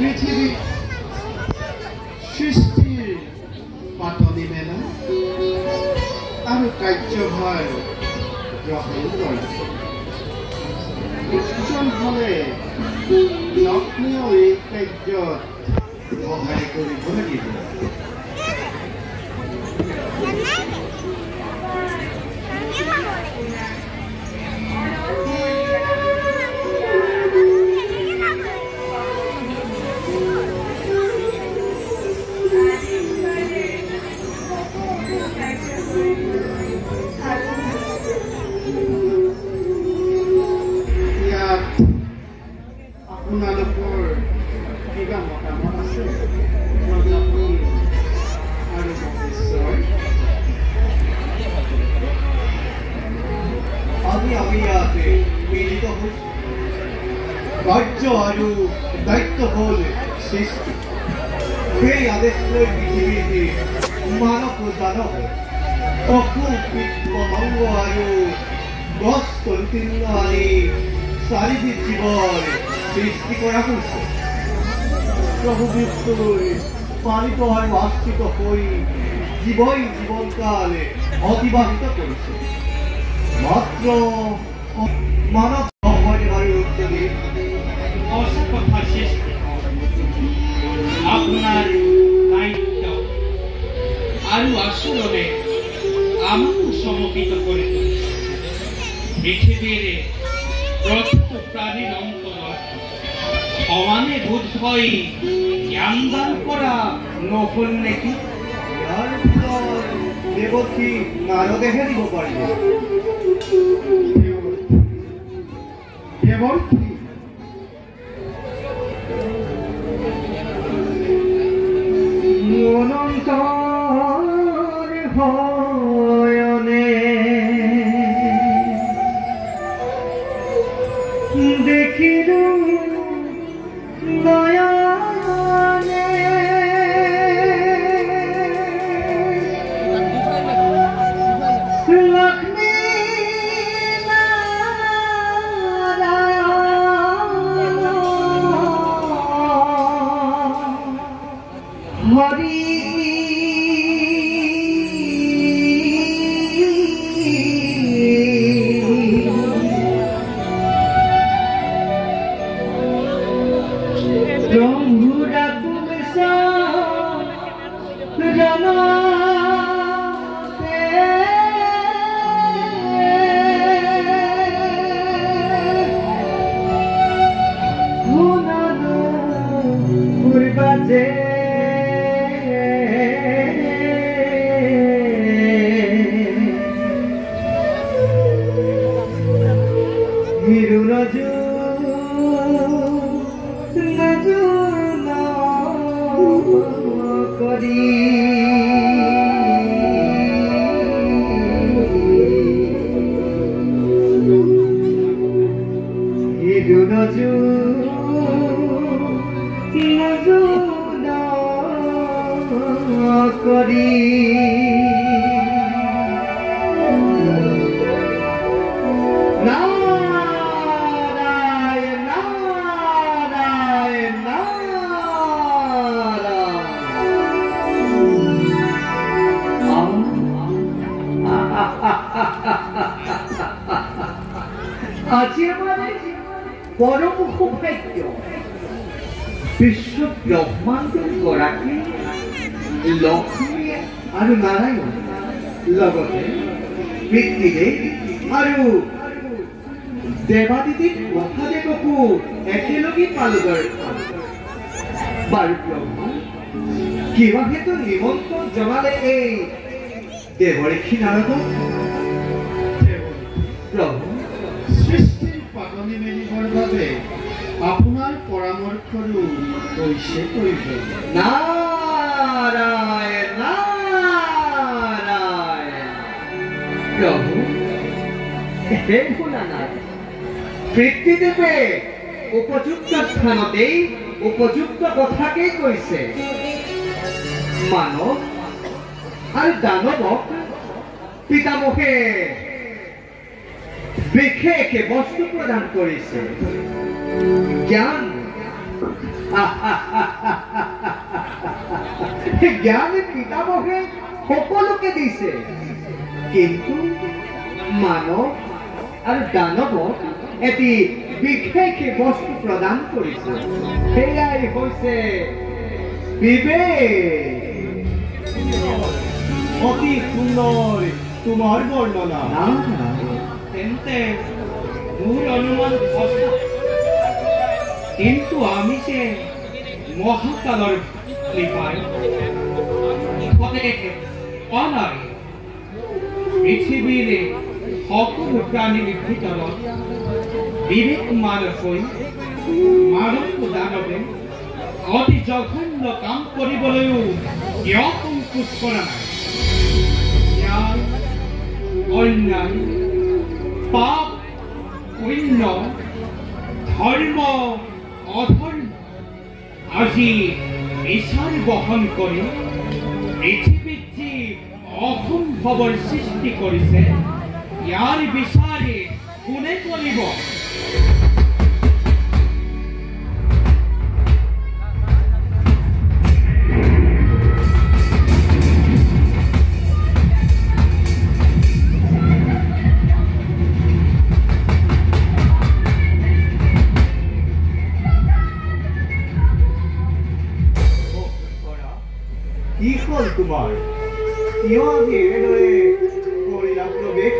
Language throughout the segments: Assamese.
পৃথিবী সৃষ্টিৰ পাতনি মেলা আৰু কাৰ্যভাৰ গ্ৰহণ কৰে। উজ্জ্বল হ'লে যত্নেও এই কাৰ্যত সহায় কৰিব লাগিব। আপোনালোকৰ কিবা মতামত আছে? প্ৰজাপতি আৰু মহেশ্বৰ, আমি ইয়াতে মিলিত হৈছো। কাৰ্য আৰু দায়িত্ব হ'ল সৃষ্টি। সেই আদেশ লৈ পৃথিৱীতে মানৱ দানৱ পশু কীট পতংগ আৰু গছ তন্তীৰ্ণ আদি চাৰিবিধ জীৱৰ সৃষ্টি কৰা হৈছে। প্ৰভু বিষ্ণুৰ পালিত আৰু আশ্ৰিত হৈ জীৱই জীৱনকাল অতিবাহিত কৰিছে। মাত্ৰ মানৱ আৰু কথা সৃষ্টি আপনার দায়িত্ব আর আচরণে আমাকে সমর্পিত করে পৃথিবীর প্রত্যেক প্রাণীর অন্তর সমানে বোধ হয় জ্ঞানদান করা নহল নাকি? দেৱতী নাৰদেহে দিব পাৰিব। দেৱতী অনন্তৰ ভয়নে দেখিলো নয়নে লক্ষ্মী নাৰায়ণ হৰি আজি আমাদেৰ পৰম সৌভাগ্য বিশ্ব ব্ৰহ্মাণ্ডৰ গৰাকী লক্ষ্মী আৰু নাৰায়ণ লগতে পিতৃদেৱ আৰু দেৱাদিদেৱ মহাদেৱকো একেলগে পালগৰ বাৰু প্ৰভু কিবা হেতু নিমন্ত্ৰণ জনালে এই দেৱঋষি নাৰদক? প্ৰভু সৃষ্টিৰ পাতনি মেলিবৰ বাবে আপোনাৰ পৰামৰ্শৰো কৈছে কৰিব। নাৰায়ণ নাৰায়ণ। প্ৰভু হে ভোলানাথ, পিতৃদেৱে উপযুক্ত স্থানতেই উপযুক্ত কথাকেই কৈছে। মানৱ আৰু দানৱক পিতামহে বিশেষ বস্তু প্ৰদান কৰিছে, জ্ঞান জ্ঞান পিতামহে সকলোকে দিছে, কিন্তু মানৱ আৰু দানৱক এটি বিশেষ বস্তু প্ৰদান কৰিছে, সেয়াই হৈছে বিবেক। অতি সুন্দৰ তোমাৰ বৰ্ণনা। তেন্তে মোৰ অনুমান সঁচা, কিন্তু আমি যে মহাকালৰ কৃপায় অনাই পৃথিৱীৰ সকলো প্ৰাণীৰ ভিতৰত বিবেকমান হৈ মানৱ দানৱে অতি জঘন্য কাম কৰিবলৈও কিয় সংকোচ কৰা নাই। ন্যায়, অন্যায়, পাপ, পুণ্য, ধৰ্ম, অধৰ্ম আজি বিচাৰ বহন কৰি পৃথিৱীত যি অসম্ভৱৰ সৃষ্টি কৰিছে, ইয়াৰ বিচাৰে কোনে কৰিব? কি হল তোমাৰ? কিয় আমি এনেদৰে কৰিলা প্ৰৱেশ?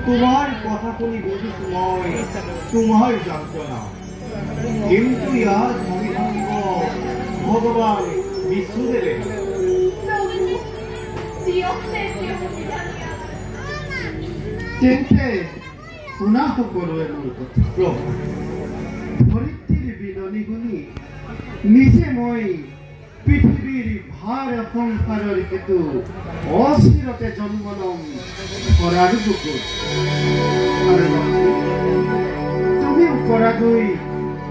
তোমাৰ কথা শুনি বুঝিছো মই তোমাৰ যন্ত্ৰণা, কিন্তু ইয়াৰ ভূমিভঙ্গ ভগবান বিষ্ণুদেবে। তেন্তে শুনা সকলোৱে মোৰ কথা। প্ৰভু, ধৰিত্ৰীৰ বিননি শুনি নিজে মই পৃথিৱীৰ ভাৰ সংসাৰৰ হেতু অচিৰতে জন্ম লম কৰাৰ বুকুত, আৰু তুমিও কৰাকৈ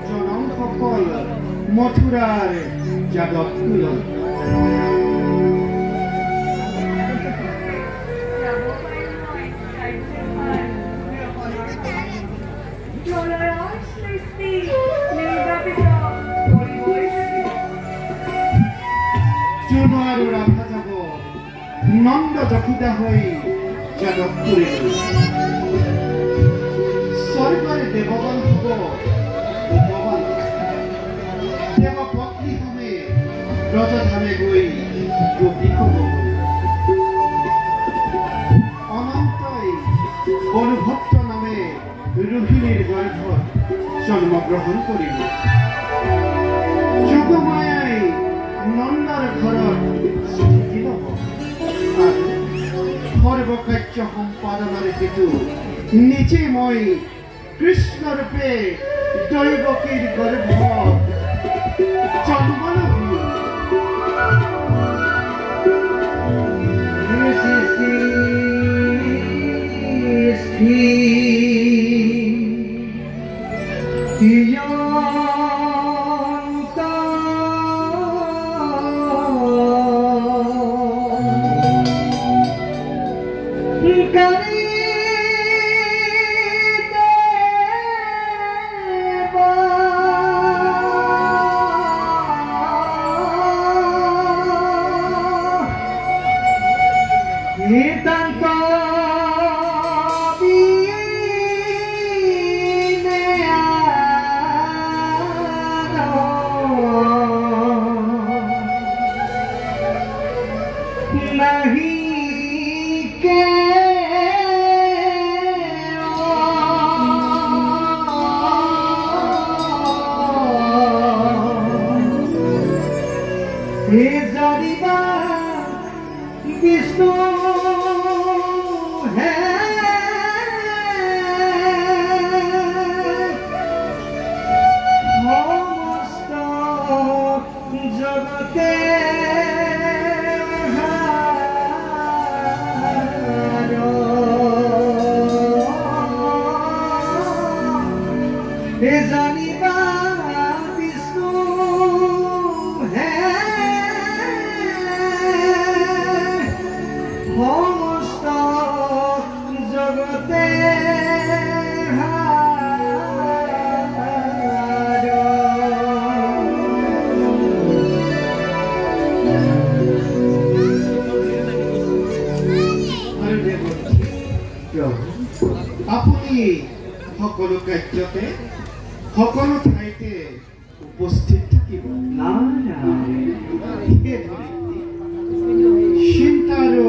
জনমসকল মথুৰাৰ যাদৱ কুলত। জোন আৰু ৰাধা যাব নন্দ যশোদা হৈ যাদৱপুৰী, স্বৰ্গৰ দেৱগণ হ'ব উপবান, দেৱপত্নী সমে ব্ৰজধামে গৈ গোপী হ'ব, অনন্তই অনুভক্ত নামে ৰোহিণীৰ গৰ্ভত জন্মগ্ৰহণ কৰিব। যোগমায়াই নন্দৰ ঘৰত স্থিতি ল'ব আৰু সৰ্বকাৰ্য সম্পাদনৰ হেতু নিজে মই কৃষ্ণৰূপে দৈৱকীৰ গৰ্ভত জন্ম ল'ম। আপুনি সকলো কাৰ্যতে সকলো ঠাইতে উপস্থিত থাকিব। চিন্তা আৰু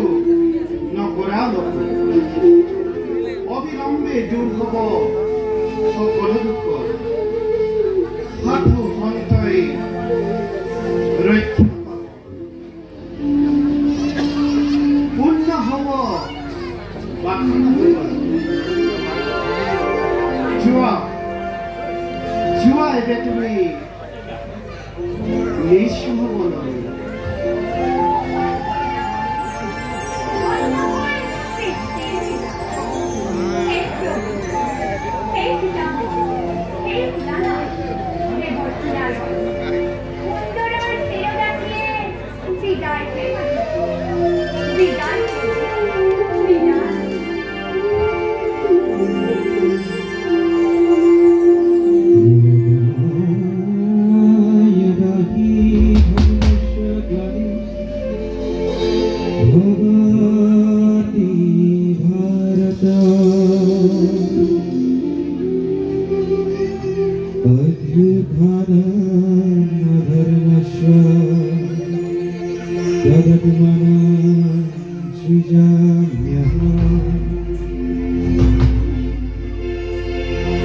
নকৰা অবিলম্বে দূৰ হ'ব সকলো দুখ। সাধু সন্তই ৰক্ষা পাব, পূৰ্ণ হ'ব বাসনা। যোৱা এতিয়া তুমি নিঃস্ব হ'ব নোৱাৰিবা।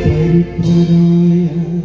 Paritraya